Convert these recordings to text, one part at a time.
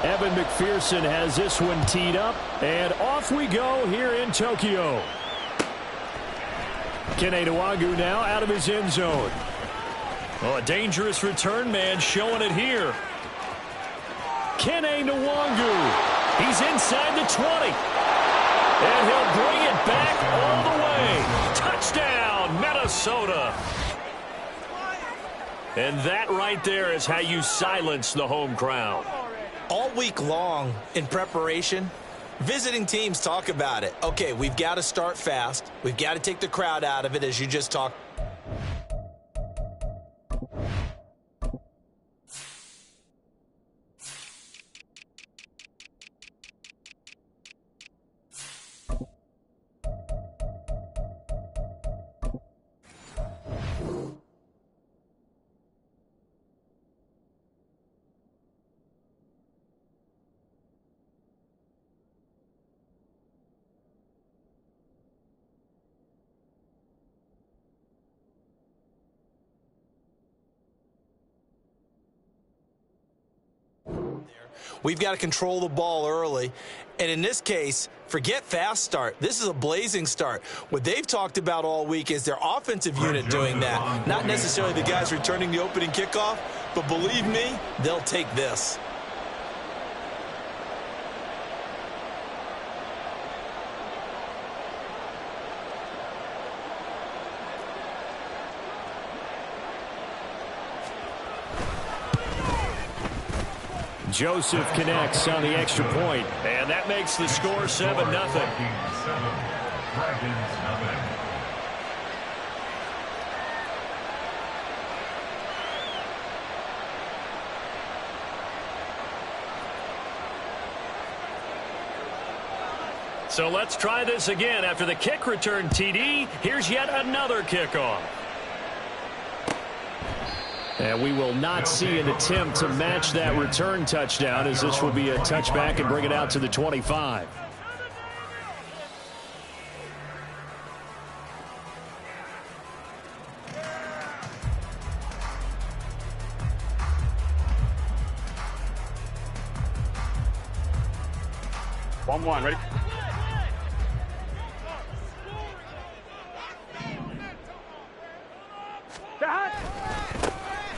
Evan McPherson has this one teed up, and off we go here in Tokyo. Kene Nwagu now out of his end zone. Oh, a dangerous return man showing it here. Kene Nwagu. He's inside the 20. And he'll bring it back all the way. Touchdown, Minnesota. And that right there is how you silence the home crowd. All week long in preparation, visiting teams talk about it. Okay, we've got to start fast. We've got to take the crowd out of it, as you just talked. We've got to control the ball early. And in this case, forget fast start. This is a blazing start. What they've talked about all week is their offensive unit doing that. Not necessarily the guys returning the opening kickoff, but believe me, they'll take this. Joseph connects on the extra point, and that makes the score 7-0. So let's try this again. After the kick return TD, here's yet another kickoff. And we will not see an attempt to match that return touchdown, as this will be a touchback and bring it out to the 25. One, ready?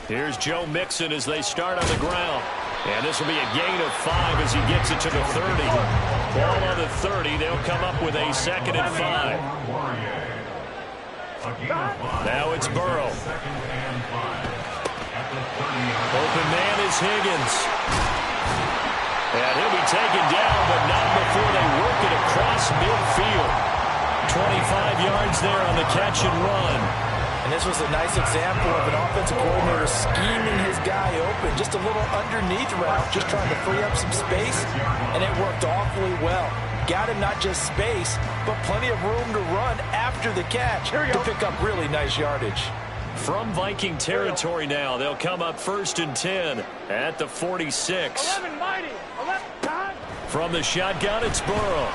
Here's Joe Mixon as they start on the ground. And this will be a gain of 5 as he gets it to the 30. Ball on the 30. They'll come up with a 2nd and 5. Now it's Burrow. Open man is Higgins. And he'll be taken down, but not before they work it across midfield. 25 yards there on the catch and run. And this was a nice example of an offensive coordinator scheming his guy open. Just a little underneath route, just trying to free up some space, and it worked awfully well. Got him not just space, but plenty of room to run after the catch to pick up really nice yardage. From Viking territory now, they'll come up 1st and 10 at the 46. From the shotgun, it's Burrow.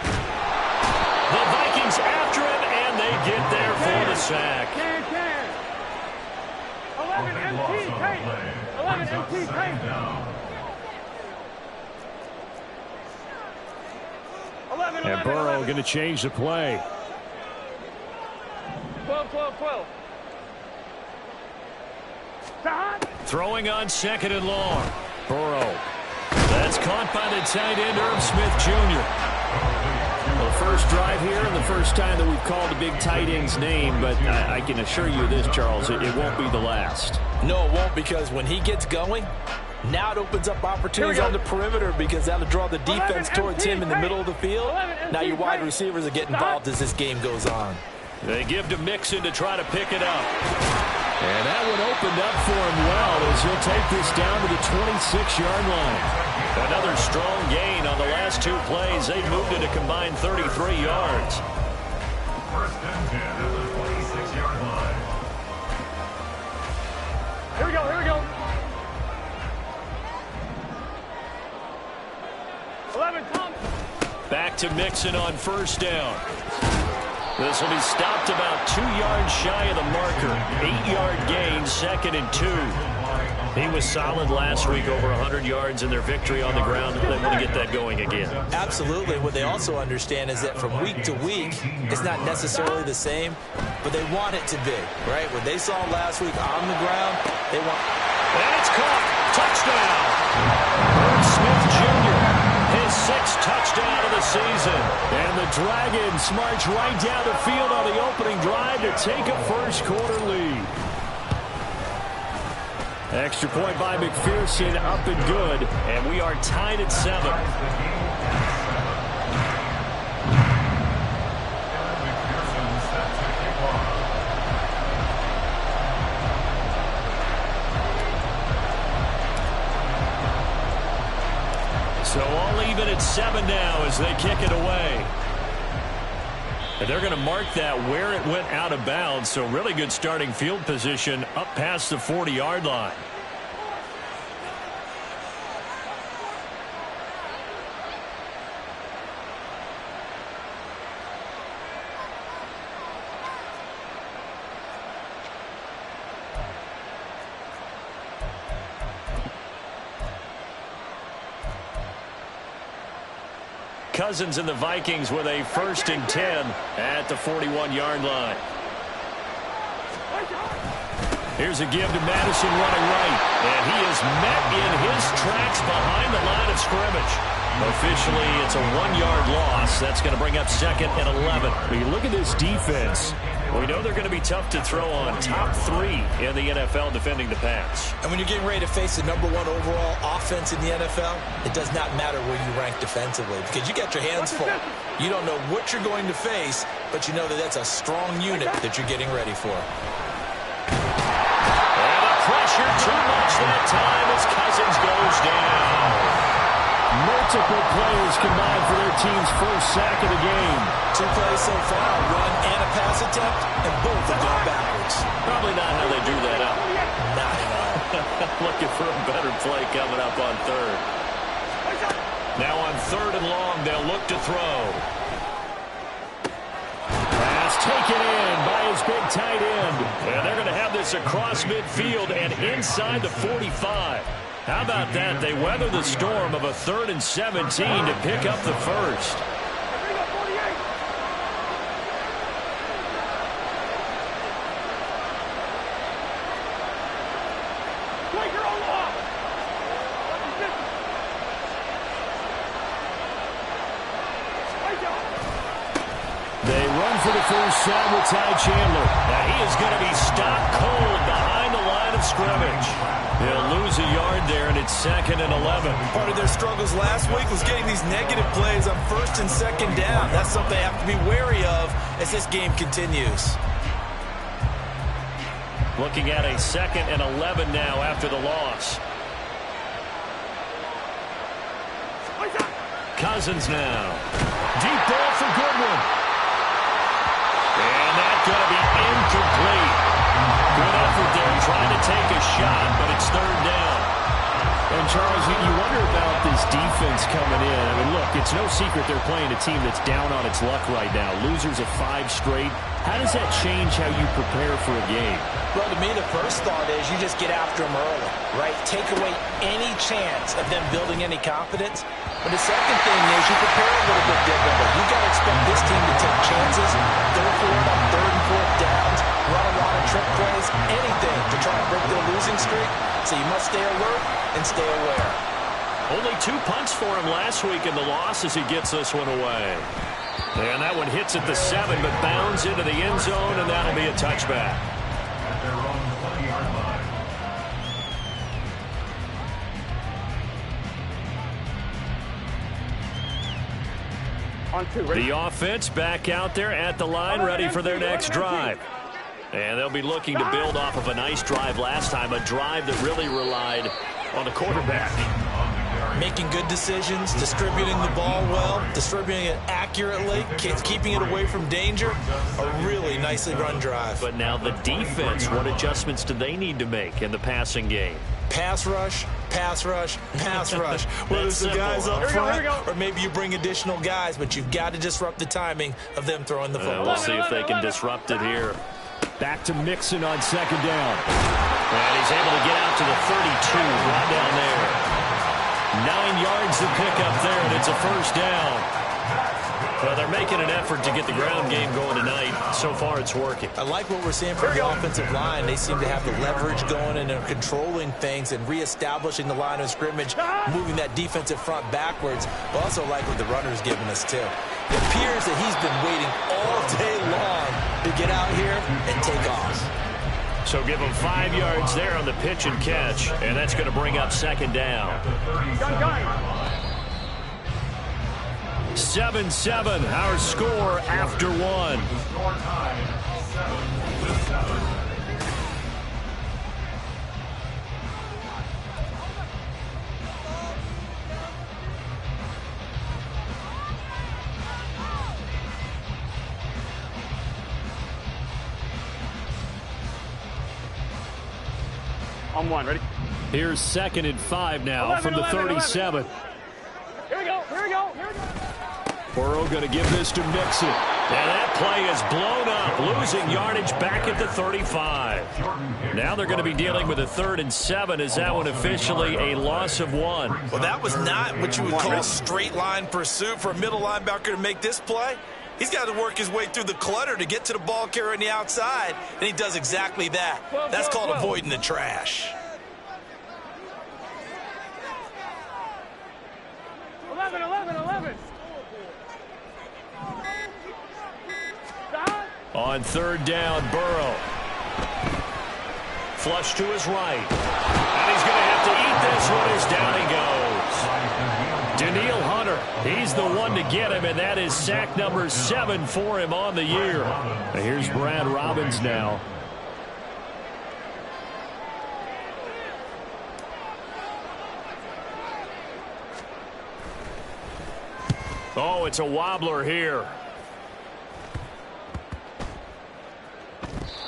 The Vikings after him, and they get there for the sack. 11 MT tape. 11 MT tape. 11. And Burrow going to change the play. 12. Throwing on 2nd and long. Burrow. That's caught by the tight end, Irv Smith Jr. Well, first drive here and the first time that we've called a big tight end's name, but I can assure you this, Charles, it won't be the last. No, it won't, because when he gets going, now it opens up opportunities on the perimeter, because that'll draw the defense towards him in the middle of the field. Now your wide receivers are getting involved as this game goes on. They give to Mixon to try to pick it up. And that one opened up for him well as he'll take this down to the 26-yard line. Another strong gain on the last 2 plays. They moved it a combined 33 yards. 1st and 10 at the 26-yard line. Here we go. 11, Tom. Back to Mixon on 1st down. This will be stopped about 2 yards shy of the marker. 8-yard gain, 2nd and 2. He was solid last week, over 100 yards in their victory on the ground. They want to get that going again. Absolutely. What they also understand is that from week to week, it's not necessarily the same, but they want it to be, right? What they saw last week on the ground, they want... And it's caught. Touchdown. Irv Smith Jr., his 6th touchdown of the season. And the Dragons march right down the field on the opening drive to take a first-quarter lead. Extra point by McPherson, up and good, and we are tied at 7. So all even at 7 now as they kick it away. And they're going to mark that where it went out of bounds. So really good starting field position up past the 40-yard line. Cousins and the Vikings with a 1st and 10 at the 41-yard line. Here's a give to Madison running right, and he is met in his tracks behind the line of scrimmage. Officially, it's a 1-yard loss. That's going to bring up 2nd and 11. When you look at this defense, we know they're going to be tough to throw on. Top 3 in the NFL defending the pass. And when you're getting ready to face the #1 overall offense in the NFL, it does not matter where you rank defensively because you got your hands full. You don't know what you're going to face, but you know that that's a strong unit that you're getting ready for. And the pressure too much that time as Cousins goes down. Multiple players combined for their team's first sack of the game. 2 plays so far, a run and a pass attempt, and both have gone backwards. Probably not how they drew that up. Not at all. Looking for a better play coming up on 3rd. Now on 3rd and long, they'll look to throw. Pass taken in by his big tight end. And they're going to have this across midfield and inside the 45. How about that? They weather the storm of a 3rd and 17 to pick up the first. They run for the first down with Ty Chandler. Now he is going to be stopped cold behind the line of scrimmage. He'll lose a yard there, and it's 2nd and 11. Part of their struggles last week was getting these negative plays on 1st and 2nd down. That's something they have to be wary of as this game continues. Looking at a 2nd and 11 now after the loss. Cousins now. Deep ball for Goodwin. And that's going to be incomplete. Good effort there trying to take a shot, but it's 3rd down. And, Charles, you wonder about this defense coming in. I mean, look, it's no secret they're playing a team that's down on its luck right now. Losers of 5 straight. How does that change how you prepare for a game? Well, to me, the first thought is you just get after them early, right? Take away any chance of them building any confidence. But the second thing is you prepare a little bit differently. You got to expect this team to take chances, go for it on 3rd and 4th downs, run a lot of trick plays, anything to try and break their losing streak. So you must stay alert and stay aware. Only 2 punts for him last week in the loss as he gets this one away. And that one hits at the 7, but bounds into the end zone, and that'll be a touchback. At their own 20-yard line. The offense back out there at the line, ready for their next drive. And they'll be looking to build off of a nice drive last time, a drive that really relied on the quarterback. Making good decisions, distributing the ball well, distributing it accurately, keeping it away from danger. A really nicely run drive. But now the defense, what adjustments do they need to make in the passing game? Pass rush, pass rush, pass rush. Whether it's the guys up front or maybe you bring additional guys, but you've got to disrupt the timing of them throwing the football. We'll see if they can disrupt it here. Back to Mixon on 2nd down. And he's able to get out to the 32, right down there. 9 yards to pick up there, and it's a first down. Well, they're making an effort to get the ground game going tonight. So far, it's working. I like what we're seeing from the offensive line. They seem to have the leverage going, and they're controlling things and reestablishing the line of scrimmage, moving that defensive front backwards. But also like what the runner's giving us, too. It appears that he's been waiting all day long to get out here and take off. So give him 5 yards there on the pitch and catch, and that's going to bring up second down. 7-7, our score after one. On one, ready? Here's 2nd and 5 now from the 37. 11. Here we go, here we go, here we go. Burrow going to give this to Mixon. And that play is blown up, losing yardage back at the 35. Now they're going to be dealing with a 3rd and 7. Is that one officially a loss of 1? Well, that was not what you would call straight line pursuit for a middle linebacker to make this play. He's got to work his way through the clutter to get to the ball carrier on the outside, and he does exactly that. That's called avoiding the trash. 11. On 3rd down, Burrow. Flush to his right. And he's going to have to eat this one as down he goes. Danielle Hunter, he's the one to get him, and that is sack number 7 for him on the year. And here's Brad Robbins now. Oh, it's a wobbler here.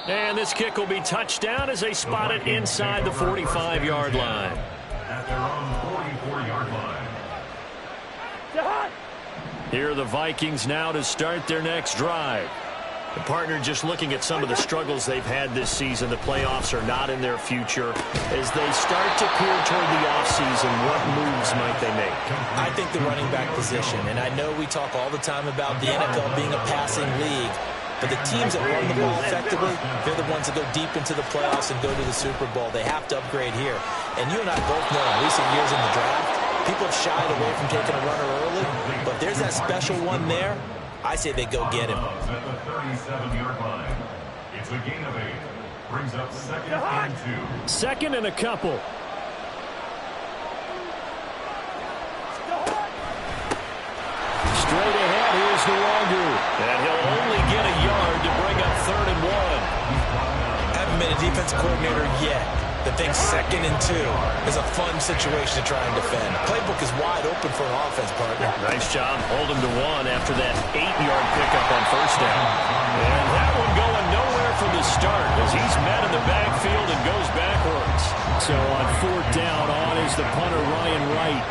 And this kick will be touchdown as they spot it inside the 45-yard line. At their own 44-yard line. Here are the Vikings now to start their next drive. The partner just looking at some of the struggles they've had this season. The playoffs are not in their future. As they start to peer toward the offseason, what moves might they make? I think the running back position, and I know we talk all the time about the NFL being a passing league, but the teams that run the ball effectively, they're the ones that go deep into the playoffs and go to the Super Bowl. They have to upgrade here. And you and I both know in recent years in the draft, people have shied away from taking a runner early, but there's that special one there. I say they go get him. At the 37-yard line. It's a gain of 8. Brings up 2nd and 2. 2nd and a couple. Straight ahead, here's the longer. And he'll only get a yard to bring up 3rd and 1. Haven't been a defense coordinator yet that thinks 2nd and 2 is a fun situation to try and defend. Playbook is wide open for an offense, partner. Nice job. Hold him to 1 after that 8-yard pickup on 1st down. And that one going nowhere from the start as he's met in the backfield and goes backwards. So on 4th down, on is the punter, Ryan Wright.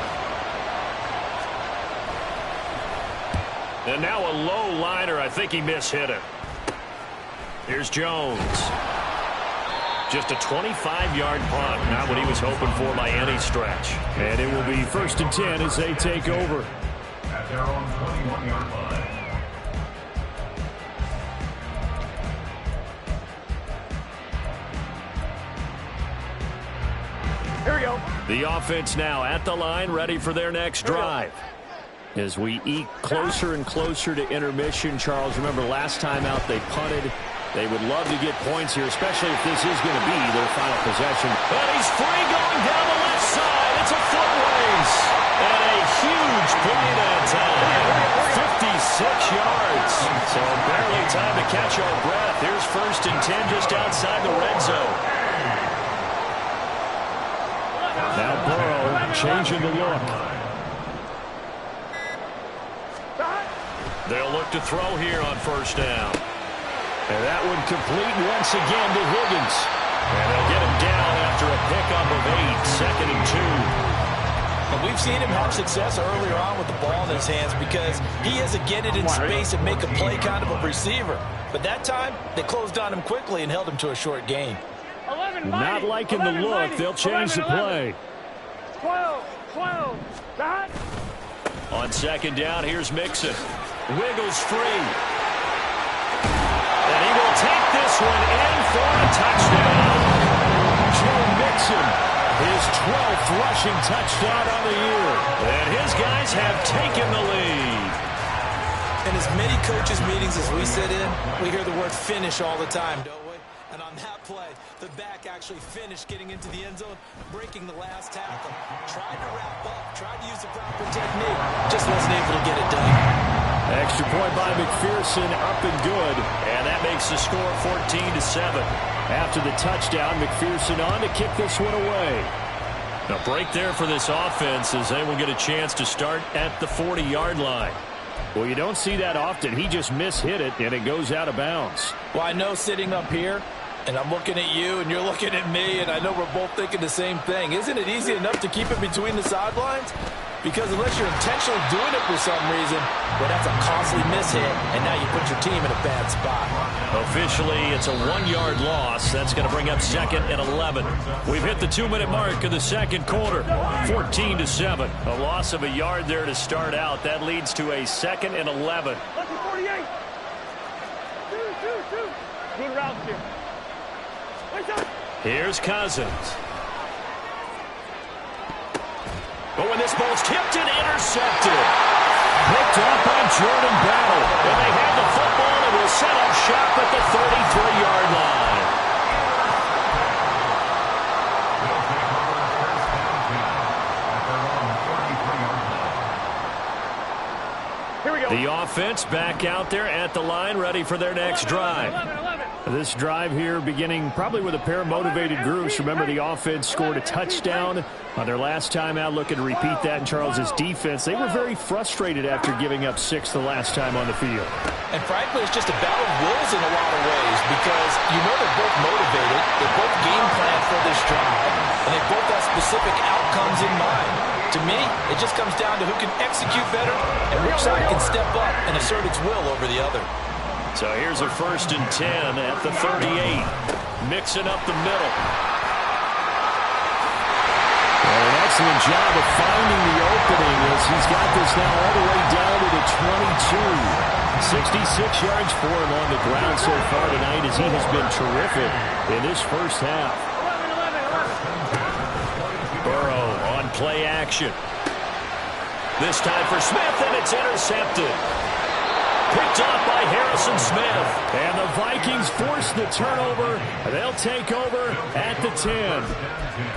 And now a low liner. I think he mishit it. Here's Jones. Just a 25-yard punt, not what he was hoping for by any stretch. And it will be 1st and 10 as they take over. At their own 21-yard line. Here we go. The offense now at the line, ready for their next drive. As we eke closer and closer to intermission, Charles, remember last time out they punted. They would love to get points here, especially if this is going to be their final possession. And he's free going down the left side. It's a foot race. And a huge play that time. 56 yards. So barely time to catch our breath. Here's 1st and 10 just outside the red zone. Now Burrow changing the look. They'll look to throw here on 1st down. And that one complete once again to Higgins. And they'll get him down after a pickup of 8, 2nd and 2. And we've seen him have success earlier on with the ball in his hands because he is a get it in space and make a play kind of a receiver. But that time, they closed on him quickly and held him to a short gain. 11. Not liking the look. They'll change the play. 12. Dot. On second down, here's Mixon. Wiggles free. And he will take this one in for a touchdown. Joe Mixon, his 12th rushing touchdown on the year. And his guys have taken the lead. In as many coaches' meetings as we sit in, we hear the word finish all the time, don't we? And on that play, the back actually finished getting into the end zone, breaking the last tackle. Tried to wrap up, tried to use the proper technique, just wasn't able to get it done. Extra point by McPherson, up and good. And that makes the score 14-7. After the touchdown, McPherson on to kick this one away. A break there for this offense as they will get a chance to start at the 40-yard line. Well, you don't see that often. He just mishit it, and it goes out of bounds. Well, I know sitting up here, and I'm looking at you, and you're looking at me, and I know we're both thinking the same thing. Isn't it easy enough to keep it between the sidelines? Because unless you're intentionally doing it for some reason, well, that's a costly mishit, and now you put your team in a bad spot. Officially, it's a 1-yard loss. That's going to bring up 2nd and 11. We've hit the 2-minute mark of the second quarter. 14-7. A loss of a yard there to start out. That leads to a 2nd and 11. 48. Two. Good routes here. Here's Cousins. But when this ball's tipped and intercepted. Picked up by Jordan Battle. And they have the football and will set up shop at the 33-yard line. Here we go. The offense back out there at the line, ready for their next drive. 11. This drive here beginning probably with a pair of motivated groups. Remember, the offense scored a touchdown on their last time out, looking to repeat that in Charles's defense. They were very frustrated after giving up 6 the last time on the field. And frankly, it's just a battle of wills in a lot of ways because you know they're both motivated, they both game plan for this drive, and they both have specific outcomes in mind. To me, it just comes down to who can execute better and which side can step up and assert its will over the other. So here's a 1st and 10 at the 38. Mixing up the middle. And an excellent job of finding the opening as he's got this now all the way down to the 22. 66 yards for him on the ground so far tonight as he has been terrific in this first half. 11. Burrow on play action. This time for Smith, and it's intercepted. Picked up by Harrison Smith. And the Vikings force the turnover. They'll take over at the 10.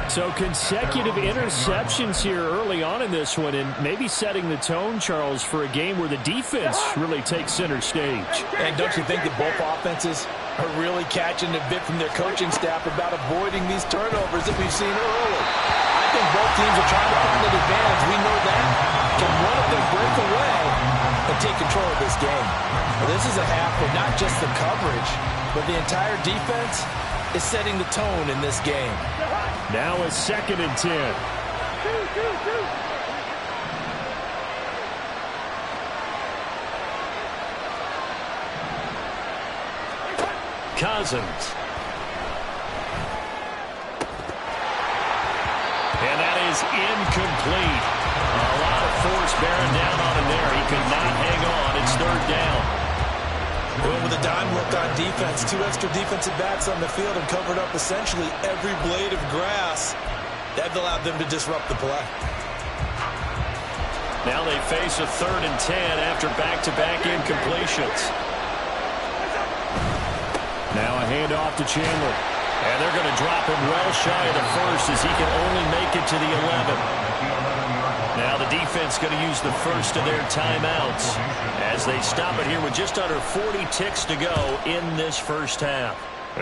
So consecutive interceptions here early on in this one, and maybe setting the tone, Charles, for a game where the defense really takes center stage. And don't you think that both offenses are really catching a bit from their coaching staff about avoiding these turnovers that we've seen early? I think both teams are trying to find an advantage. We know that. Can one of them break away and take control of this game? Well, this is a half where not just the coverage, but the entire defense is setting the tone in this game. Now a 2nd and 10. Two. Cousins. And that is incomplete. A lot of force bearing down on him there. He could not hang on. It's 3rd down. Well, with a dime look on defense, 2 extra defensive backs on the field and covered up essentially every blade of grass. That allowed them to disrupt the play. Now they face a 3rd and 10 after back-to-back incompletions. Now a handoff to Chandler. And they're going to drop him well shy of the 1st as he can only make it to the 11. Now the defense going to use the first of their timeouts as they stop it here with just under 40 ticks to go in this first half.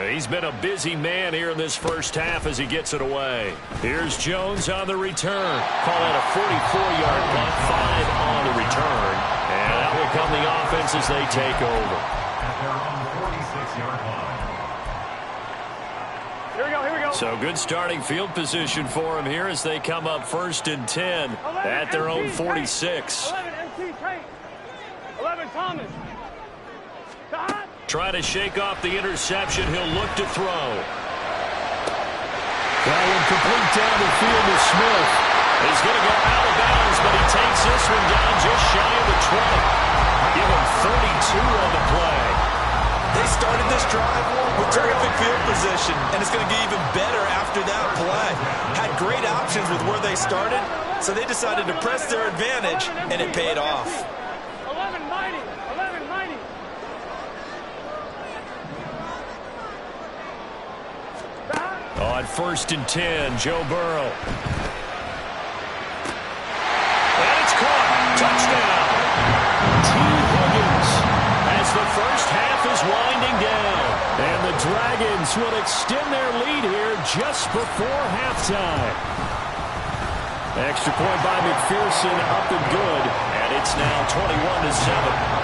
He's been a busy man here in this first half as he gets it away. Here's Jones on the return. Call that a 44-yard punt, 5 on the return. And that will come the offense as they take over. At their own 46-yard line. Here we go. So good starting field position for him here as they come up 1st and 10 at their own 46. 11 MT Tate. 11 Thomas. Try to shake off the interception. He'll look to throw. complete down the field to Smith. He's going to go out of bounds, but he takes this one down just shy of the 20. Give him 32 on the play. They started this drive with terrific field position, and it's going to get even better after that play. Had great options with where they started, so they decided to press their advantage, and it paid off. 11 mighty. 11 mighty. On 1st and 10, Joe Burrow. And it's caught. Touchdown. T. Higgins as the first half is winding down. And the Dragons will extend their lead here just before halftime. Extra point by McPherson, up and good. And it's now 21-7.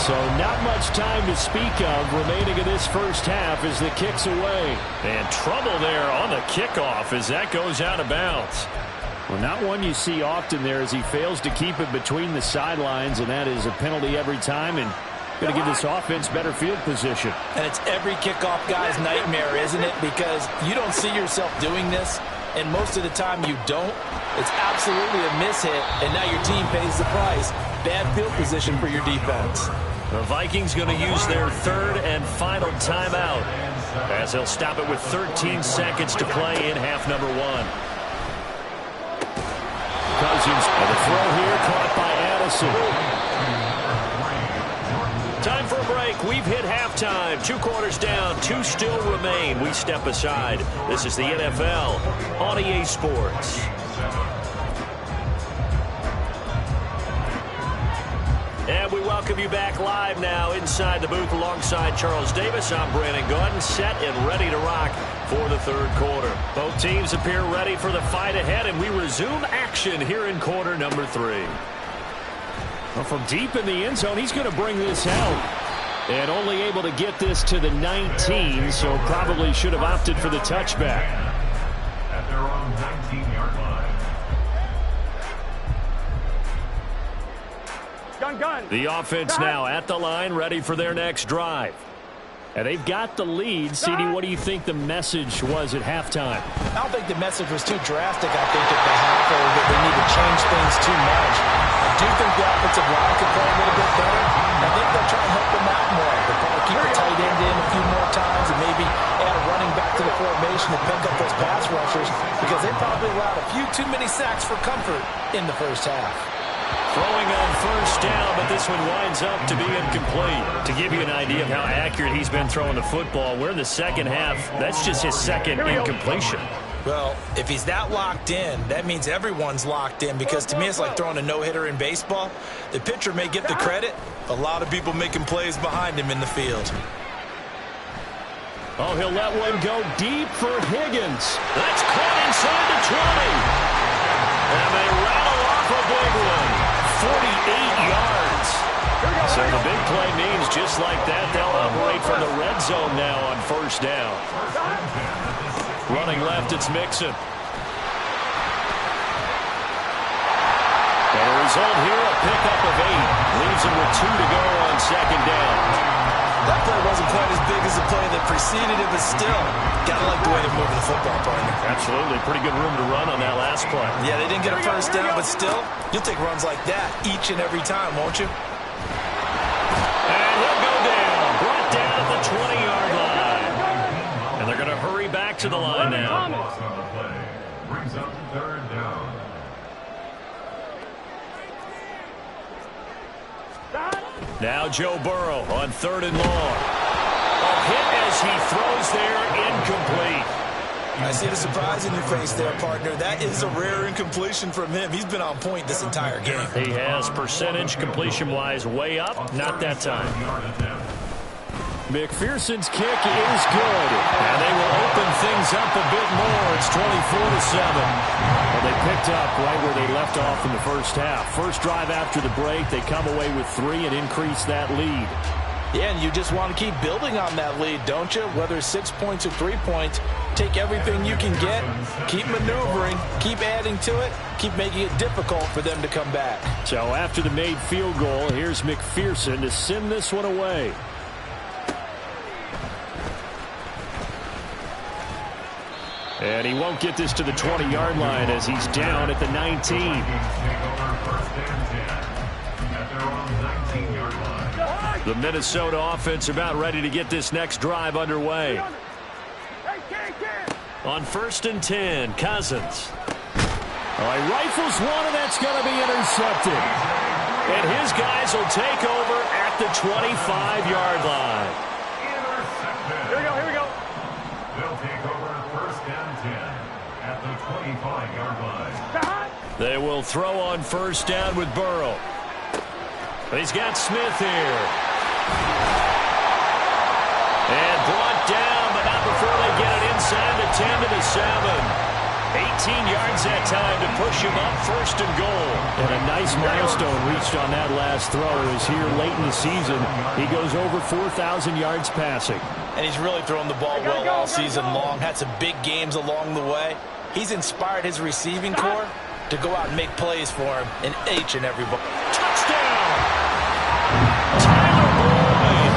So not much time to speak of remaining in this first half as the kick's away. And trouble there on the kickoff as that goes out of bounds. Well, not one you see often there as he fails to keep it between the sidelines, and that is a penalty every time, and going to give this offense better field position. And it's every kickoff guy's nightmare, isn't it? Because you don't see yourself doing this, and most of the time you don't. It's absolutely a mishit, and now your team pays the price. Bad field position for your defense. The Vikings going to use their third and final timeout as they'll stop it with 13 seconds to play in half number 1. Cousins, and the throw here caught by Addison. Time for a break. We've hit halftime. 2 quarters down, 2 still remain. We step aside. This is the NFL on EA Sports. And we welcome you back live now inside the booth alongside Charles Davis. I'm Brandon Gordon, set and ready to rock for the third quarter. Both teams appear ready for the fight ahead, and we resume action here in quarter number 3. Well, from deep in the end zone, he's going to bring this out. And only able to get this to the 19, so probably should have opted for the touchback. At their own 19-yard line. Gun. The offense now at the line, ready for their next drive. And they've got the lead. CD, what do you think the message was at halftime? I don't think the message was too drastic, I think, at the half, or that they need to change things too much. I do think the offensive line could play a little bit better. I think they'll try and help them out more. They'll probably keep the tight end in a few more times and maybe add a running back to the formation and pick up those pass rushers, because they probably allowed a few too many sacks for comfort in the first half. Throwing on first down, but this one winds up to be incomplete. To give you an idea of how accurate he's been throwing the football, we're in the second half. That's just his second incompletion. Well, if he's that locked in, that means everyone's locked in, because to me it's like throwing a no-hitter in baseball. The pitcher may get the credit, a lot of people making plays behind him in the field. Oh, he'll let one go deep for Higgins. That's caught inside the 20. And they rattle off a big one. 48 yards. So the big play means just like that, they'll operate from the red zone now on first down. Running left, it's Mixon. And the result here, a pickup of 8. Leaves him with 2 to go on second down. That play wasn't quite as big as the play that preceded it, but still, gotta like the way they're moving the football, partner. Absolutely. Pretty good room to run on that last play. Yeah, they didn't get a first down, but still, you'll take runs like that each and every time, won't you? And he'll go down. Brought down at the 20-yard line. And they're going to hurry back to the line now. Loss on the play. Brings up third down. Now Joe Burrow on 3rd and long. A hit as he throws there, incomplete. I see the surprise in your face there, partner. That is a rare incompletion from him. He's been on point this entire game. He has percentage completion-wise way up. Not that time. McPherson's kick is good. And they will open things up a bit more. It's 24-7. Well, they picked up right where they left off in the first half. First drive after the break, they come away with 3 and increase that lead. Yeah, and you just want to keep building on that lead, don't you? Whether it's 6 points or 3 points, take everything you can get, keep maneuvering, keep adding to it, keep making it difficult for them to come back. So after the made field goal, here's McPherson to send this one away. And he won't get this to the 20-yard line as he's down at the 19. The Minnesota offense about ready to get this next drive underway. On 1st and 10, Cousins. He rifles one, and that's going to be intercepted. And his guys will take over at the 25-yard line. Here we go. They'll take over 1st and 10 at the 25-yard line. They will throw on 1st down with Burrow. He's got Smith here. And brought down, but not before they get it inside the 10 to the 7. 18 yards that time to push him up 1st and goal. And a nice milestone reached on that last throw as here late in the season he goes over 4,000 yards passing. And he's really thrown the ball well all season long. Had some big games along the way. He's inspired his receiving corps to go out and make plays for him in each and every ball. Touchdown! Tyler Boyd,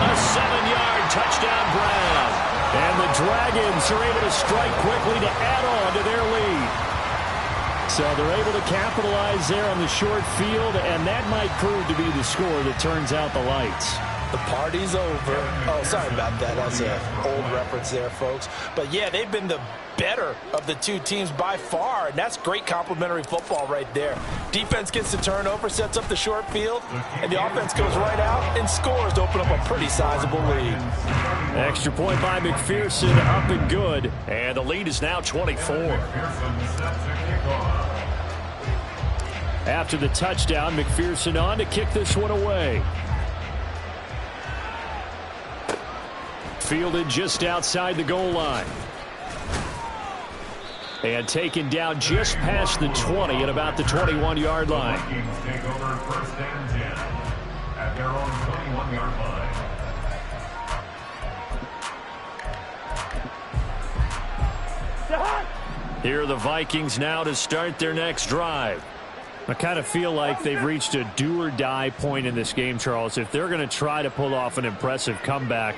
a 7-yard touchdown grab. And the Dragons are able to strike quickly to add on to their lead. So they're able to capitalize there on the short field, and that might prove to be the score that turns out the lights. The party's over. Oh, sorry about that. That's an old reference there, folks. But, yeah, they've been the better of the two teams by far, and that's great complimentary football right there. Defense gets the turnover, sets up the short field, and the offense goes right out and scores to open up a pretty sizable lead. Extra point by McPherson, up and good. And the lead is now 24. After the touchdown, McPherson on to kick this one away. Fielded just outside the goal line. And taken down just past the 20 at about the 21-yard line. Take over 1st and 10 at their own 21-yard line. Here are the Vikings now to start their next drive. I kind of feel like they've reached a do-or-die point in this game, Charles. If they're going to try to pull off an impressive comeback,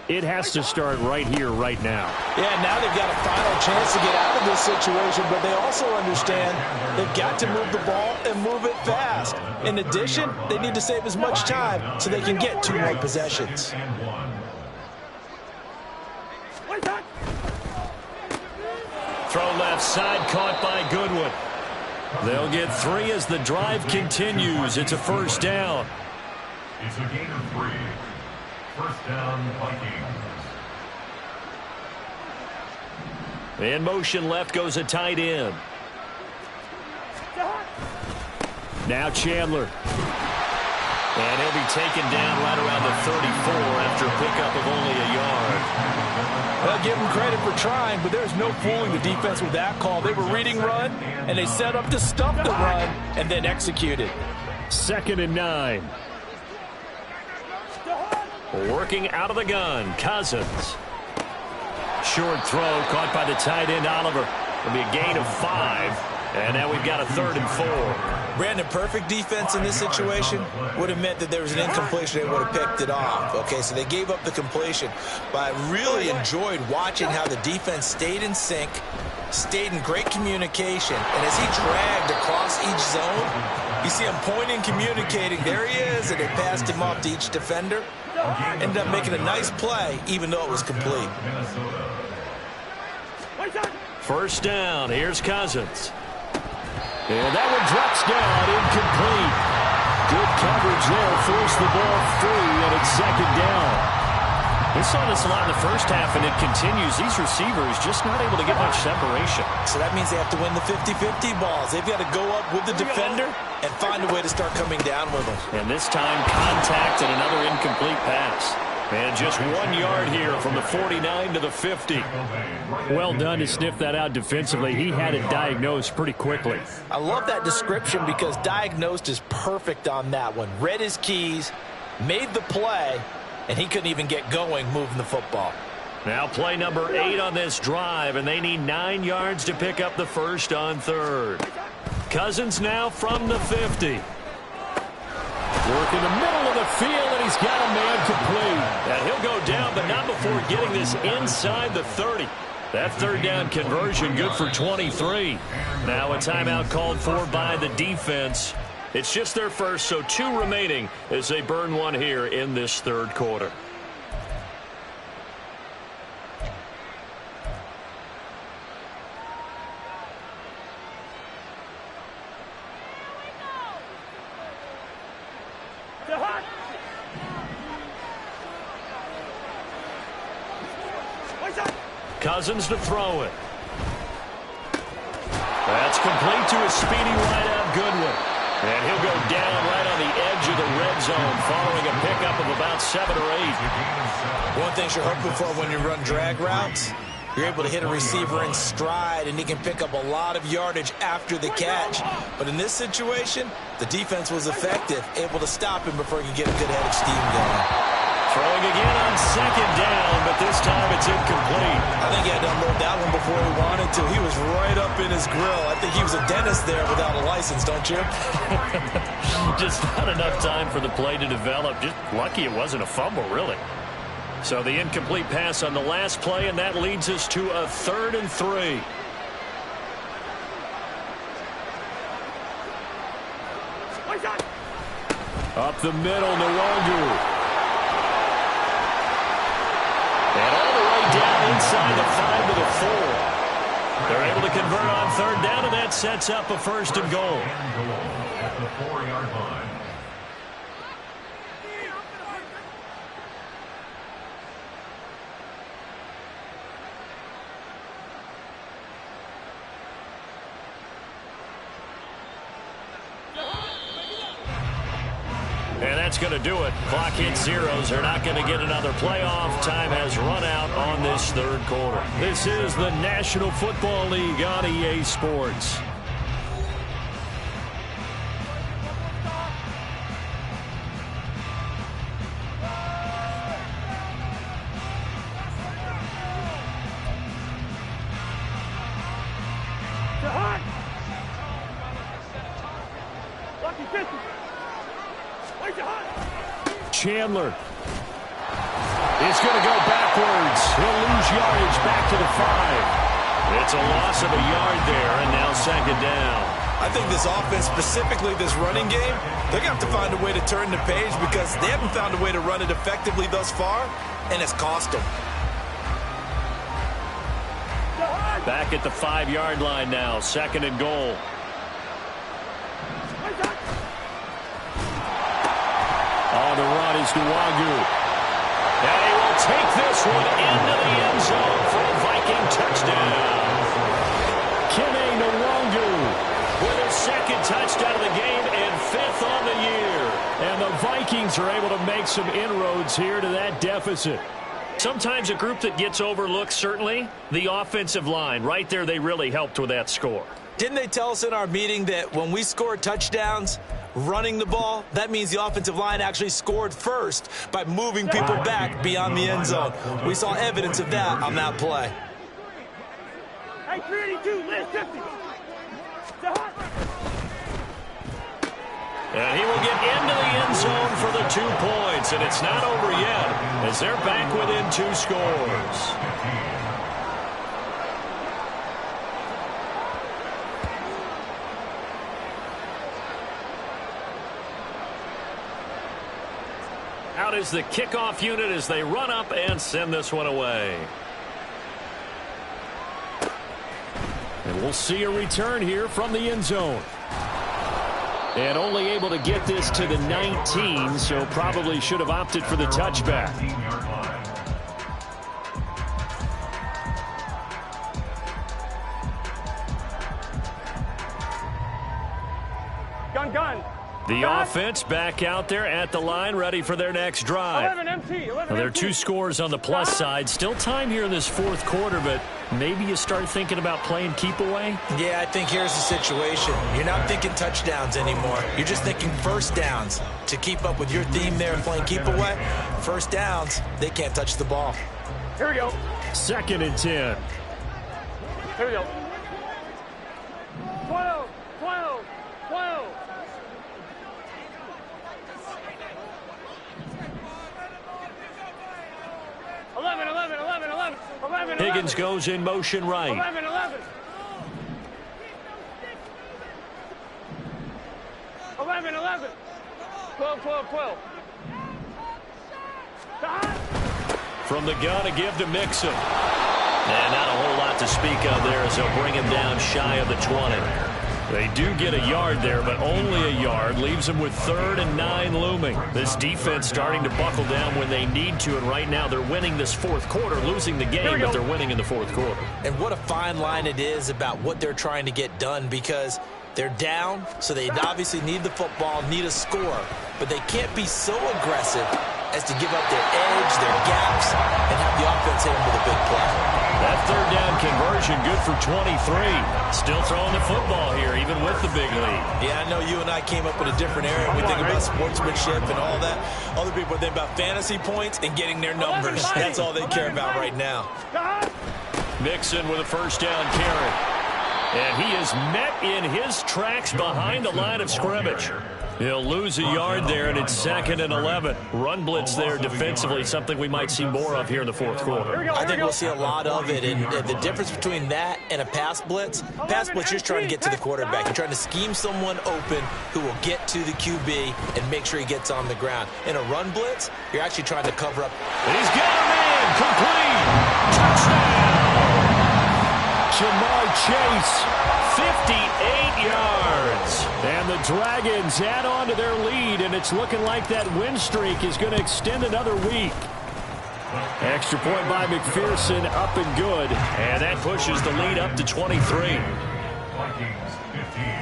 it has to start right here, right now. Yeah, now they've got a final chance to get out of this situation, but they also understand they've got to move the ball and move it fast. In addition, they need to save as much time so they can get 2 more possessions. Throw left side, caught by Goodwin. They'll get 3 as the drive continues. It's a 1st down. It's a gain of 3. 1st down, Vikings. In motion left goes a tight end. Now Chandler. And he'll be taken down right around the 34 after a pickup of only a yard. Well, give them credit for trying, but there's no fooling the defense with that call. They were reading run, and they set up to stuff the run and then executed. 2nd and 9. Working out of the gun, Cousins. Short throw caught by the tight end, Oliver. It'll be a gain of 5. And now we've got a 3rd and 4. Brandon, perfect defense in this situation would have meant that there was an incompletion. They would have picked it off. Okay, so they gave up the completion. But I really enjoyed watching how the defense stayed in sync, stayed in great communication. And as he dragged across each zone, you see him pointing, communicating. There he is, and they passed him off to each defender. Ended up making a nice play, even though it was complete. 1st down. Here's Cousins. And that one drops down, incomplete. Good coverage there, forced the ball free, and it's 2nd down. We saw this a lot in the first half, and it continues. These receivers just not able to get much separation. So that means they have to win the 50-50 balls. They've got to go up with the defender and find a way to start coming down with them. And this time, contact and another incomplete pass. And just 1 yard here from the 49 to the 50. Well done to sniff that out defensively. He had it diagnosed pretty quickly. I love that description because diagnosed is perfect on that one. Read his keys, made the play, and he couldn't even get going moving the football. Now play number 8 on this drive, and they need 9 yards to pick up the 1st on 3rd. Cousins now from the 50. Work in the middle of the field, and he's got a man complete. And he'll go down, but not before getting this inside the 30. That third down conversion good for 23. Now a timeout called for by the defense. It's just their first, so 2 remaining as they burn one here in this third quarter. Cousins to throw it. That's complete to a speedy wideout Goodwin. And he'll go down right on the edge of the red zone following a pickup of about 7 or 8. One thing you're hoping for when you run drag routes, you're able to hit a receiver in stride, and he can pick up a lot of yardage after the catch. But in this situation, the defense was effective, able to stop him before he could get a good head of steam going. Throwing again on second down, but this time it's incomplete. I think he had to unload that one before he wanted to. He was right up in his grill. I think he was a dentist there without a license, don't you? Just not enough time for the play to develop. Just lucky it wasn't a fumble, really. So the incomplete pass on the last play, and that leads us to a 3rd and 3. Up the middle, Nwangu. And all the way down inside the 5 to the 4. They're able to convert on 3rd down, and that sets up a 1st and goal. At the 4-yard line. And that's going to do it. Clock hits zeros. They're not going to get another playoff. Time has run out on this third quarter. This is the National Football League on EA Sports. Chandler is going to go backwards. He'll lose yardage back to the 5. It's a loss of a yard there, and now 2nd down. I think this offense, specifically this running game, they're going to have to find a way to turn the page because they haven't found a way to run it effectively thus far, and it's cost them. Back at the 5-yard line now, 2nd and goal. On the run is Nwangu. And he will take this one into the end zone for a Viking touchdown. Kene Nwangu with his 2nd touchdown of the game and 5th on the year. And the Vikings are able to make some inroads here to that deficit. Sometimes a group that gets overlooked, certainly, the offensive line. Right there, they really helped with that score. Didn't they tell us in our meeting that when we score touchdowns, running the ball, that means the offensive line actually scored first by moving people back beyond the end zone. We saw evidence of that on that play. Hey, 382, list 50. And he will get into the end zone for the 2 points, and it's not over yet as they're back within 2 scores. Out is the kickoff unit as they run up and send this one away. And we'll see a return here from the end zone. And only able to get this to the 19, so probably should have opted for the touchback. Gun. The offense back out there at the line, ready for their next drive. 11 MT. Well, there are 2 scores on the plus side. Still time here in this 4th quarter, but maybe you start thinking about playing keep away? Yeah, I think here's the situation. You're not thinking touchdowns anymore. You're just thinking 1st downs. To keep up with your theme there and playing keep away, 1st downs, they can't touch the ball. Here we go. 2nd and 10. Here we go. 12. 11. Higgins goes in motion right. 11, 11. 11, 11. 12, 12, 12. From the gun, a give to Mixon. And not a whole lot to speak of there as they'll bring him down shy of the 20. They do get a yard there, but only a yard. Leaves them with 3rd and 9 looming. This defense starting to buckle down when they need to, and right now they're winning this fourth quarter, losing the game, but they're winning in the fourth quarter. And what a fine line it is about what they're trying to get done, because they're down, so they obviously need the football, need a score, but they can't be so aggressive as to give up their edge, their gaps, and have the offense hit them with a big play. That 3rd down conversion good for 23. Still throwing the football here, even with the big lead. Yeah, I know you and I came up in a different area. We think about sportsmanship and all that. Other people think about fantasy points and getting their numbers. That's all they care about right now. Mixon with a 1st down carry. And he is met in his tracks behind the line of scrimmage. He'll lose a yard there, and it's 2nd and 11. Run blitz there defensively, something we might see more of here in the fourth quarter. I think we'll see a lot of it, and the difference between that and a pass blitz, you're just trying to get to the quarterback. You're trying to scheme someone open who will get to the QB and make sure he gets on the ground. In a run blitz, you're actually trying to cover up. And he's got a man, complete, touchdown! Jamar Chase, 58 yards. And the Dragons add on to their lead, and it's looking like that win streak is going to extend another week. Extra point by McPherson, up and good. And that pushes the lead up to 23. Vikings 15.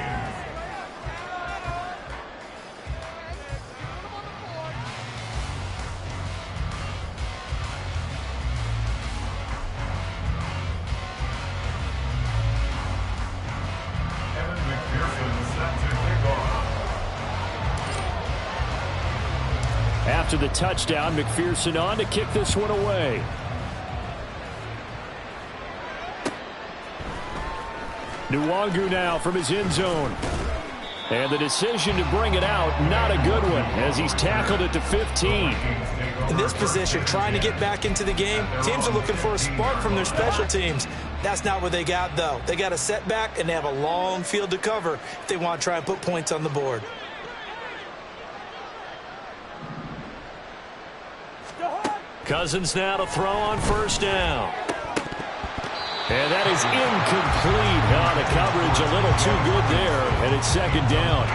After the touchdown, McPherson on to kick this one away. Nwangu now from his end zone. And the decision to bring it out, not a good one, as he's tackled it to 15. In this position, trying to get back into the game, teams are looking for a spark from their special teams. That's not what they got, though. They got a setback, and they have a long field to cover if they want to try and put points on the board. Cousins now to throw on 1st down. And that is incomplete. The coverage a little too good there, and it's 2nd down.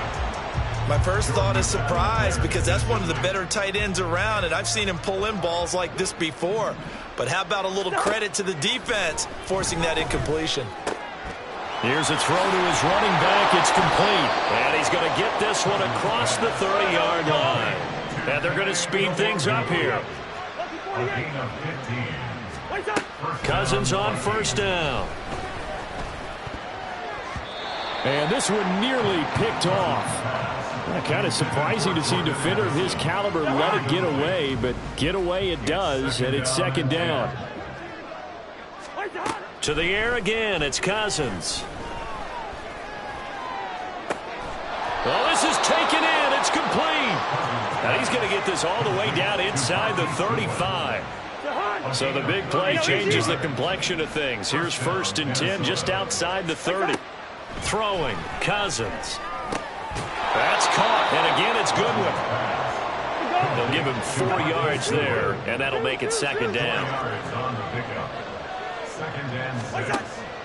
My first thought is surprise, because that's one of the better tight ends around, and I've seen him pull in balls like this before. But how about a little credit to the defense forcing that incompletion? Here's a throw to his running back. It's complete. And he's going to get this one across the 30-yard line. And they're going to speed things up here. Cousins on 1st down. And this one nearly picked off. Kind of surprising to see a defender of his caliber let it get away, but get away it does, and it's 2nd down. To the air again, it's Cousins. Well, this is taken in. It's complete. Now he's going to get this all the way down inside the 35. So the big play changes the complexion of things. Here's 1st and 10 just outside the 30. Throwing, Cousins. That's caught, and again it's Goodwin. They'll give him 4 yards there, and that'll make it 2nd down.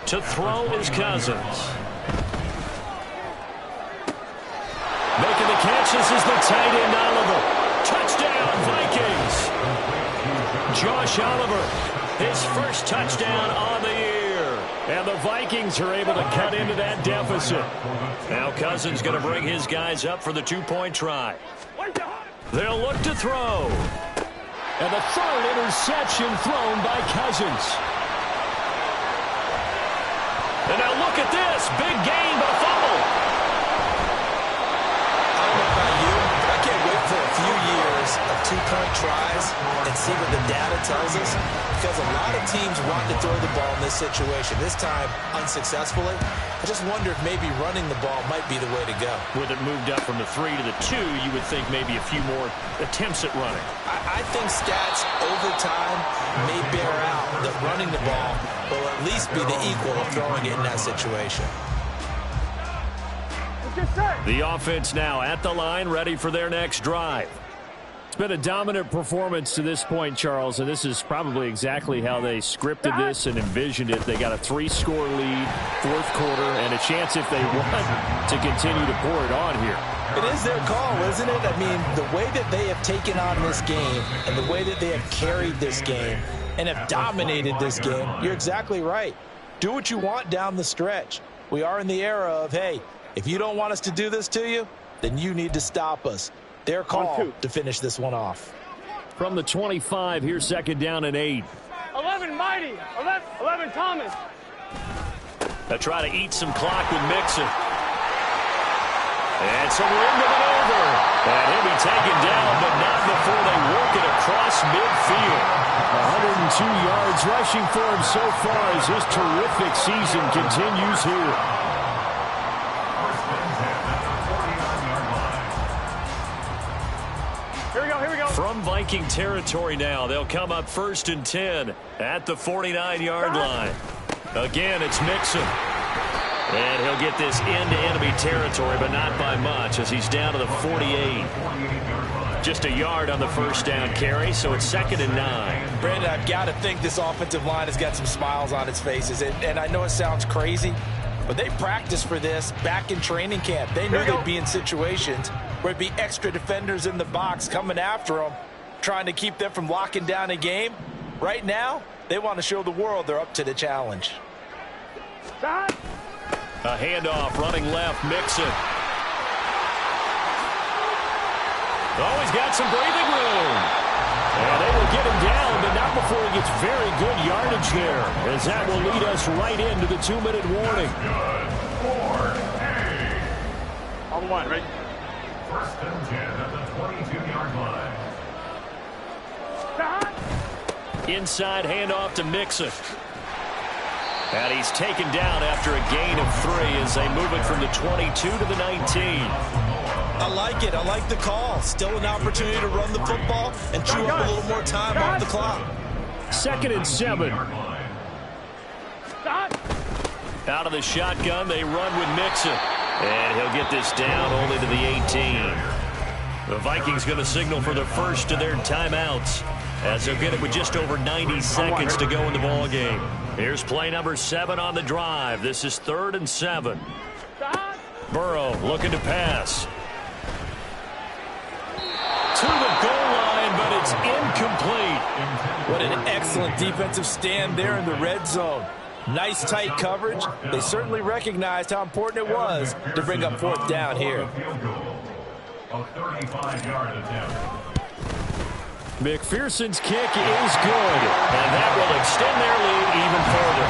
To throw is Cousins. Making the catch, this is the tight end Oliver. Touchdown, Vikings. Josh Oliver, his 1st touchdown on the year. And the Vikings are able to cut into that deficit. Now Cousins going to bring his guys up for the 2-point try. They'll look to throw. And the 3rd interception thrown by Cousins. And now look at this. Big gain, but a fumble. I don't know about you, but I can't wait for a few years of two-point tries and see what the data tells us? Because a lot of teams want to throw the ball in this situation. This time, unsuccessfully. I just wonder if maybe running the ball might be the way to go. With it moved up from the 3 to the 2, you would think maybe a few more attempts at running. I think stats over time may bear out that running the ball will at least be the equal of throwing it in that situation. The offense now at the line, ready for their next drive. It's been a dominant performance to this point, Charles, and this is probably exactly how they scripted this and envisioned it. They got a 3-score lead, fourth quarter, and a chance if they want to continue to pour it on here. It is their call, isn't it? I mean, the way that they have taken on this game and the way that they have carried this game and have dominated this game, you're exactly right. Do what you want down the stretch. We are in the era of, hey, if you don't want us to do this to you, then you need to stop us. Their call to finish this one off. From the 25, here's second down and 8. 11 Mighty. 11 Thomas. They'll try to eat some clock with Mixon. And some room to maneuver. And he'll be taken down, but not before they work it across midfield. 102 yards rushing for him so far as his terrific season continues here. Here we go. From Viking territory now, they'll come up 1st and 10 at the 49-yard line. Again, it's Mixon. And he'll get this into enemy territory, but not by much as he's down to the 48. Just a yard on the first down carry, so it's 2nd and 9. Brandon, I've got to think this offensive line has got some smiles on its faces. And I know it sounds crazy, but they practiced for this back in training camp. They knew they'd be in situations where there'd be extra defenders in the box coming after them, trying to keep them from locking down a game. Right now, they want to show the world they're up to the challenge. A handoff, running left, Mixon. Oh, he's got some breathing room. And they will get him down, but not before he gets very good yardage there, as that will lead us right into the 2-minute warning. On one, right? 1st and 10 at the 22-yard line. Inside handoff to Mixon. And he's taken down after a gain of 3 as they move it from the 22 to the 19. I like it. I like the call. Still an opportunity to run the football and chew up a little more time off the clock. 2nd and 7. Out of the shotgun, they run with Mixon. And he'll get this down only to the 18. The Vikings going to signal for the first of their timeouts, as they'll get it with just over 90 seconds to go in the ball game. Here's play number 7 on the drive. This is 3rd and 7. Burrow looking to pass. To the goal line, but it's incomplete. What an excellent defensive stand there in the red zone. Nice tight coverage. They certainly recognized how important it was to bring up 4th down here. A 35-yard attempt. McPherson's kick is good, and that will extend their lead even further.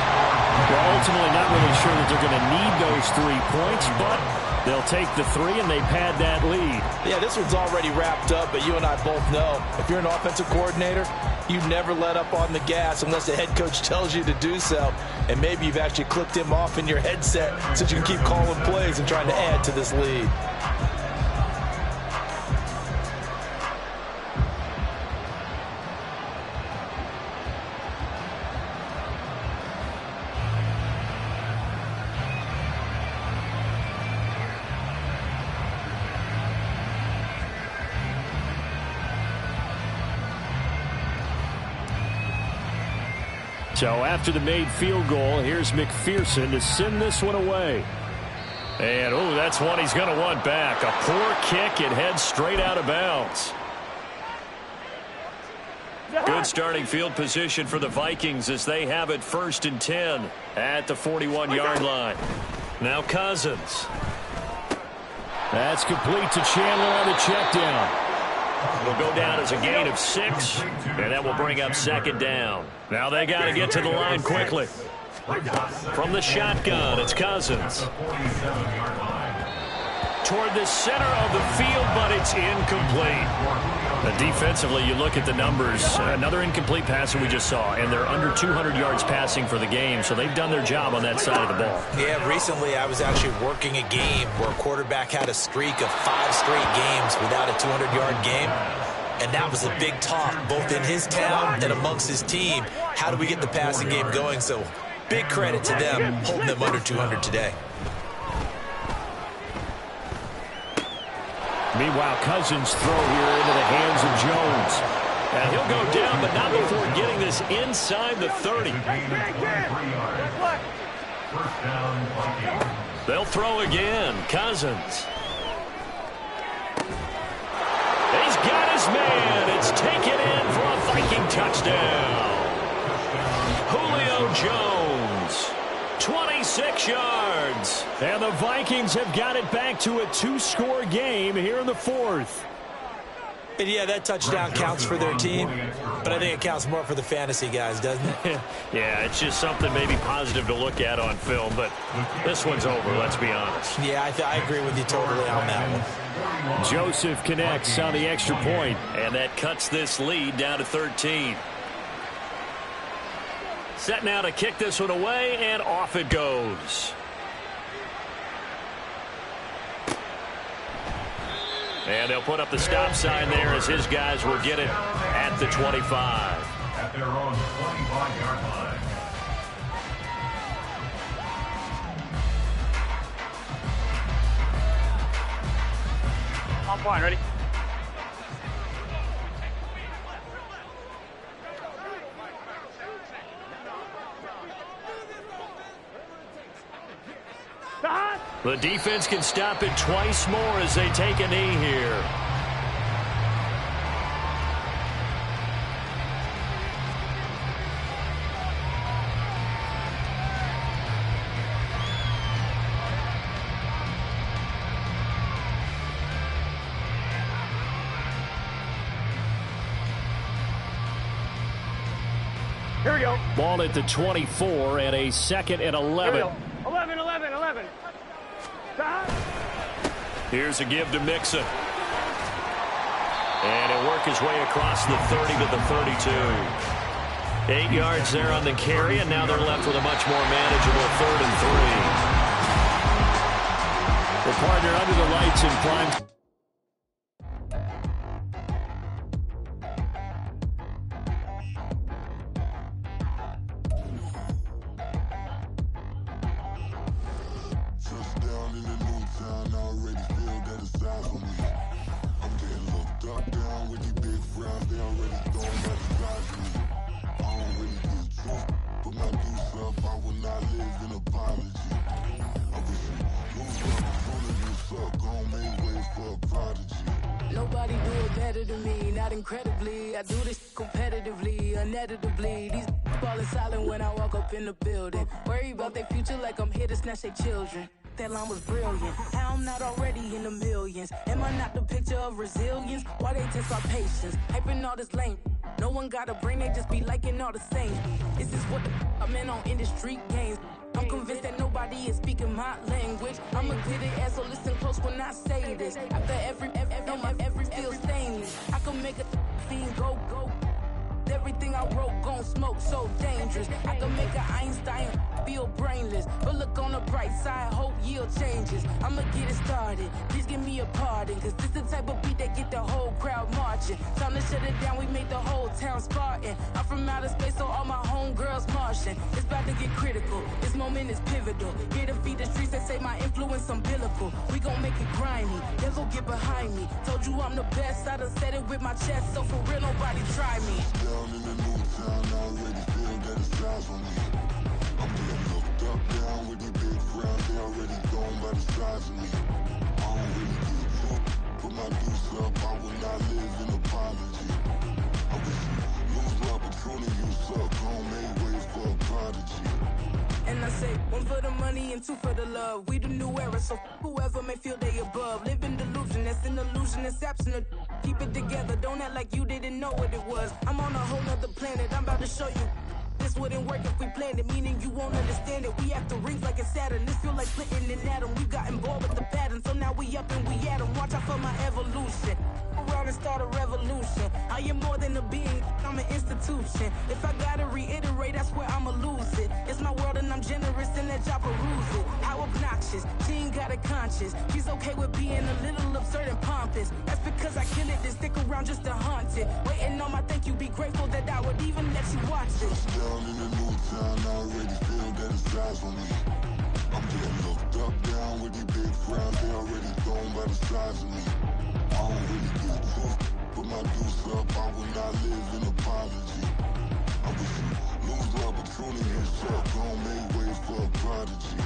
We're ultimately not really sure that they're going to need those 3 points, but they'll take the 3 and they pad that lead. Yeah, this one's already wrapped up, but you and I both know if you're an offensive coordinator, you never let up on the gas unless the head coach tells you to do so. And maybe you've actually clicked him off in your headset so you can keep calling plays and trying to add to this lead. So after the made field goal, here's McPherson to send this one away. And, oh, that's one he's going to want back. A poor kick. It heads straight out of bounds. Good starting field position for the Vikings as they have it 1st and 10 at the 41-yard line. Now Cousins. That's complete to Chandler on the check down. Will go down as a gain of 6, and that will bring up 2nd down. Now they got to get to the line quickly. From the shotgun, it's Cousins. Toward the center of the field, but it's incomplete. Defensively, you look at the numbers. Another incomplete pass that we just saw, and they're under 200 yards passing for the game, so they've done their job on that side of the ball. Yeah, recently I was actually working a game where a quarterback had a streak of 5 straight games without a 200-yard game, and that was a big talk, both in his town and amongst his team. How do we get the passing game going? So big credit to them holding them under 200 today. Meanwhile, Cousins throw here into the hands of Jones. And he'll go down, but not before getting this inside the 30. They'll throw again. Cousins. He's got his man. It's taken in for a Viking touchdown. Julio Jones. 26 yards. And the Vikings have got it back to a 2-score game here in the 4th. And yeah, that touchdown counts for their team, but I think it counts more for the fantasy guys, doesn't it? Yeah, it's just something maybe positive to look at on film, but this one's over, let's be honest. Yeah, I agree with you totally on that one. Joseph connects on the extra point, and that cuts this lead down to 13. Set now to kick this one away, and off it goes. And they'll put up the stop sign there as his guys will get it at the 25. At their own 25-yard line. On point, ready? The defense can stop it twice more as they take a knee here. Here we go. Ball at the 24 and a 2nd and 11. 11, 11, 11. Here's a give to Mixon. And he'll work his way across the 30 to the 32. 8 yards there on the carry, and now they're left with a much more manageable 3rd and 3. The partner under the lights in prime. Nobody do it better than me, not incredibly. I do this competitively, uneditably. These ballin' silent when I walk up in the building. Worry about their future like I'm here to snatch their children. That line was brilliant. How I'm not already in the millions? Am I not the picture of resilience? Why they test our patience? Hyping all this lame. No one got a brain, they just be liking all the same. This is what the I'm in on industry games. I'm convinced that nobody is speaking my language. I'ma get it as so listen close when I say this. After every feel stainless. I can make a fiend go. Everything I wrote gon' smoke so dangerous. I can make an Einstein feel brainless. But look on the bright side, hope yield changes. I'ma get it started, please give me a pardon. Cause this the type of beat that get the whole crowd marching. Time to shut it down, we made the whole town Spartan. I'm from outer space, so all my homegirls Martian. It's about to get critical, this moment is pivotal. Here to feed the streets that say my influence umbilical. We gon' make it grimy, never get behind me. Told you I'm the best, I done said it with my chest. So for real, nobody try me. Down in the new town, I already feel that it's eyes on me. I'm getting looked up, down with these big crowds, they already gone by the size of me. I don't really get drunk, put my deuce up, I will not live in apology. I wish you lose the opportunity, you suck, gon' make ways for a prodigy. And I say, 1 for the money and 2 for the love. We the new era, so whoever may feel they above. Live in delusion, that's an illusion, it's absent. Keep it together, don't act like you didn't know what it was. I'm on a whole nother planet, I'm about to show you. This wouldn't work if we planned it, meaning you won't understand it. We have to rings like a Saturn, this feel like splitting an atom. We got involved with the pattern, so now we up and we at 'em. Watch out for my evolution. around and start a revolution. I am more than a being, I'm an institution. If I gotta reiterate, that's where I'ma lose it. It's my world and I'm generous and let y'all peruse it. How obnoxious, she ain't got a conscience. She's okay with being a little absurd and pompous. That's because I kill it, then stick around just to haunt it. Waiting on my thank you, be grateful that I would even let you watch it. Touchdown in a new town, I already feel that it's eyes on me. I'm getting looked up, down with these big frowns, they already thrown by the size of me. I don't really get took, put my deuce up, I will not live in apology. I wish you lose the opportunity and shut, don't make way for a prodigy.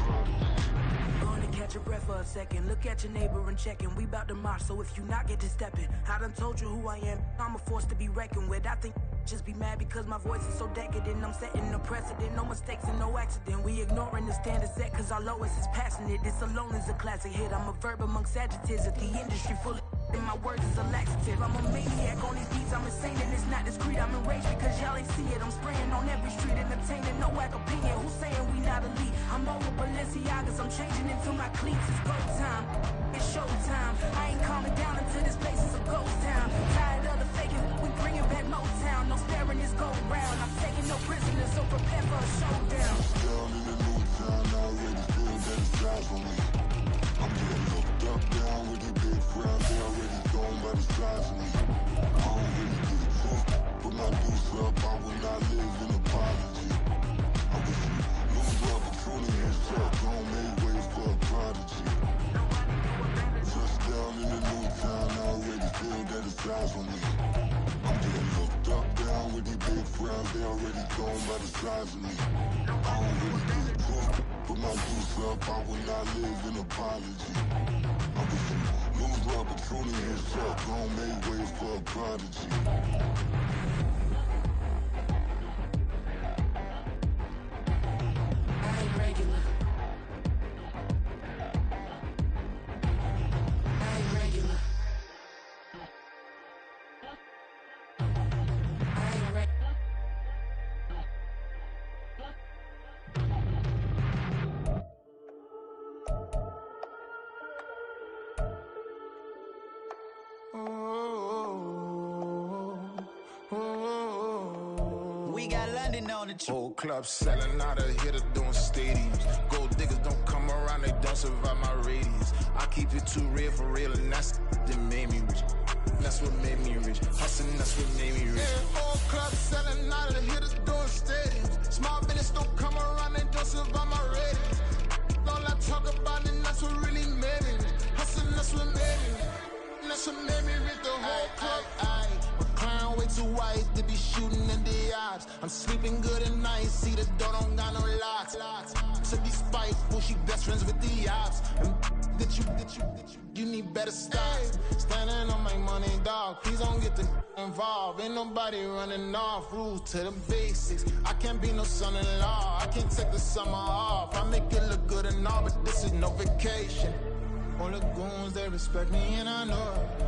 Gonna catch your breath for a second. Look at your neighbor and check in. We bout to march, so if you not get to stepping. I done told you who I am. I'm a force to be reckoned with. I think just be mad because my voice is so decadent. I'm setting a precedent. No mistakes and no accident. We ignoring the standard set cause our lowest is passionate. This alone is a classic hit. I'm a verb amongst adjectives. At the industry full of and my words is a laxative. I'm a maniac on these beats. I'm insane and it's not discreet. I'm enraged because y'all ain't see it. I'm spraying on every street, entertaining no whack opinion. Who's saying we not elite? I'm over Balenciagas. I'm changing into my cleats. It's go time. It's showtime. I ain't calming down until this place is a ghost town. Tired of the faking. We bringing back Motown. No sparing this go round. I'm taking no prisoners, so prepare for a showdown. Down in a new town, I already feel that it's eyes on me. I'm getting looked up, down with these big frowns, they already thrown by the size of me. I don't really get took, put my deuce up, I will not live in apology. I wish you lose the opportunity and shut, don't make way for a prodigy. Touchdown in a new town, I already feel that it's eyes on me. I'm getting looked up, down with these big frowns, they already thrown by the size of me. I don't really get took, put my deuce up, I will not live in apology. I wish you lose the opportunity and shut, don't make way for a prodigy. I ain't regular. I ain't regular. I ain't regular. We got London on the trip. Whole club selling out of here to doing stadiums. Gold diggers don't come around, they don't survive my radius. I keep it too real for real, and that's that made me rich. That's what made me rich. Hustling, that's what made me rich. Yeah, whole club selling out of here to doing stadiums. Small business don't come around, they don't survive my radius. All I talk about, and that's what really made me rich. Hustling, that's what made me rich. That's what made me rich. The whole club. Crown way too white to be shooting in the eyes. I'm sleeping good at night, see the door don't got no locks. To be spiteful, she best friends with the ops. And you need better stop. Standing on my money, dog. Please don't get the involved. Ain't nobody running off. Rules to the basics. I can't be no son-in-law. I can't take the summer off. I make it look good and all, but this is no vacation. All the goons, they respect me and I know it.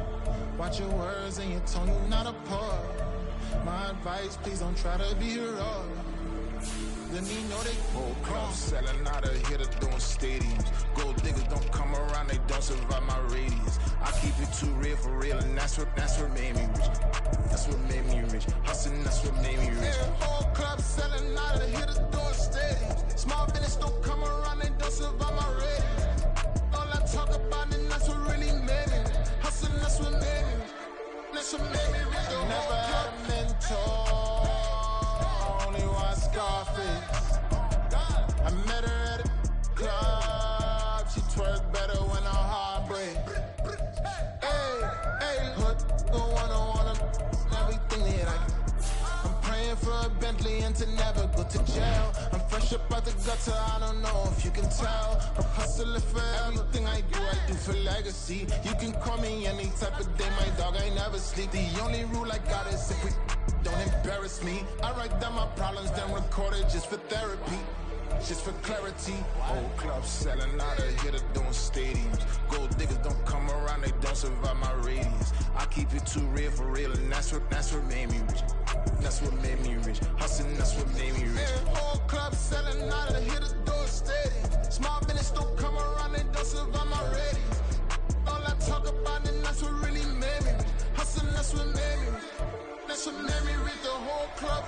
Watch your words and your tone, you not a poet. My advice, please don't try to be heroic. Let me know they whole club selling out of here to doing stadiums. Gold diggers don't come around, they don't survive my radius. I keep it too real for real, and that's what made me rich. That's what made me rich. Hustling, that's what made me rich. Yeah, whole club selling out of here to doing stadiums. Small business don't come around, they don't survive my radius. All I talk about, and that's what really made me rich. Hustling, that's what made me rich. That's what made me rich. Never had a mentor, only one Scarface. I met her at a club, she twerk better when her heart break. Hey, hood, wanna everything that I can. I'm praying for a Bentley and to never go to jail. I'm fresh up out the gutter, I don't know if you can tell. I'm hustling for everything I do for legacy. You can call me any type of day, my dog, I never sleep. The only rule I got is if we don't embarrass me. I write down my problems, then record it just for therapy. Just for clarity. Whole club selling out of here to doing stadiums. Gold diggers don't come around, they don't survive my radius. I keep it too real for real, and that's what made me rich. That's what made me rich. Hustling, that's what made me rich. Yeah, whole club selling out of here to doing stadiums. Small business don't come around, they don't survive my radius. All I talk about, and that's what really made me rich. That's what made me rich. That's what made me read the whole club.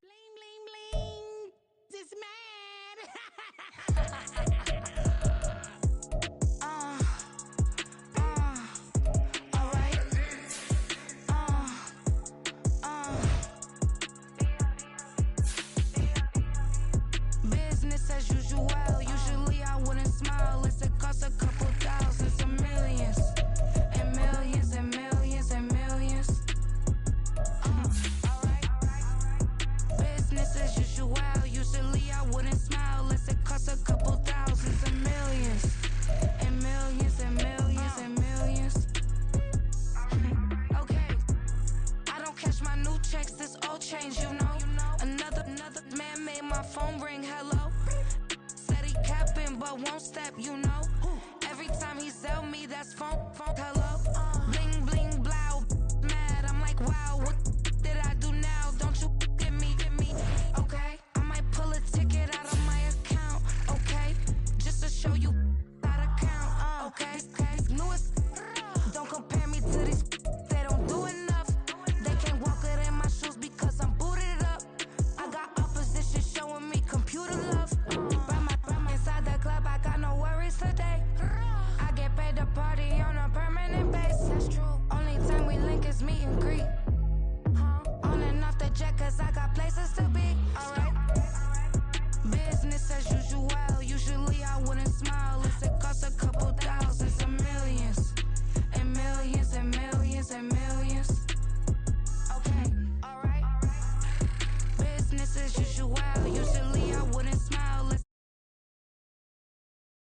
Bling, bling, bling. This man. Alright. Business as usual. Usually I wouldn't smile. It's a cost a couple thousands of millions. And millions and millions and millions. Alright. Business as usual. Usually I wouldn't smile. Unless it costs a couple thousands of millions. And millions and millions and millions. Okay. I don't cash my new checks, this old change, you know. Another man made my phone ring, hello. Said he capping but won't step, you know. Every time he sell me, that's phone, hello.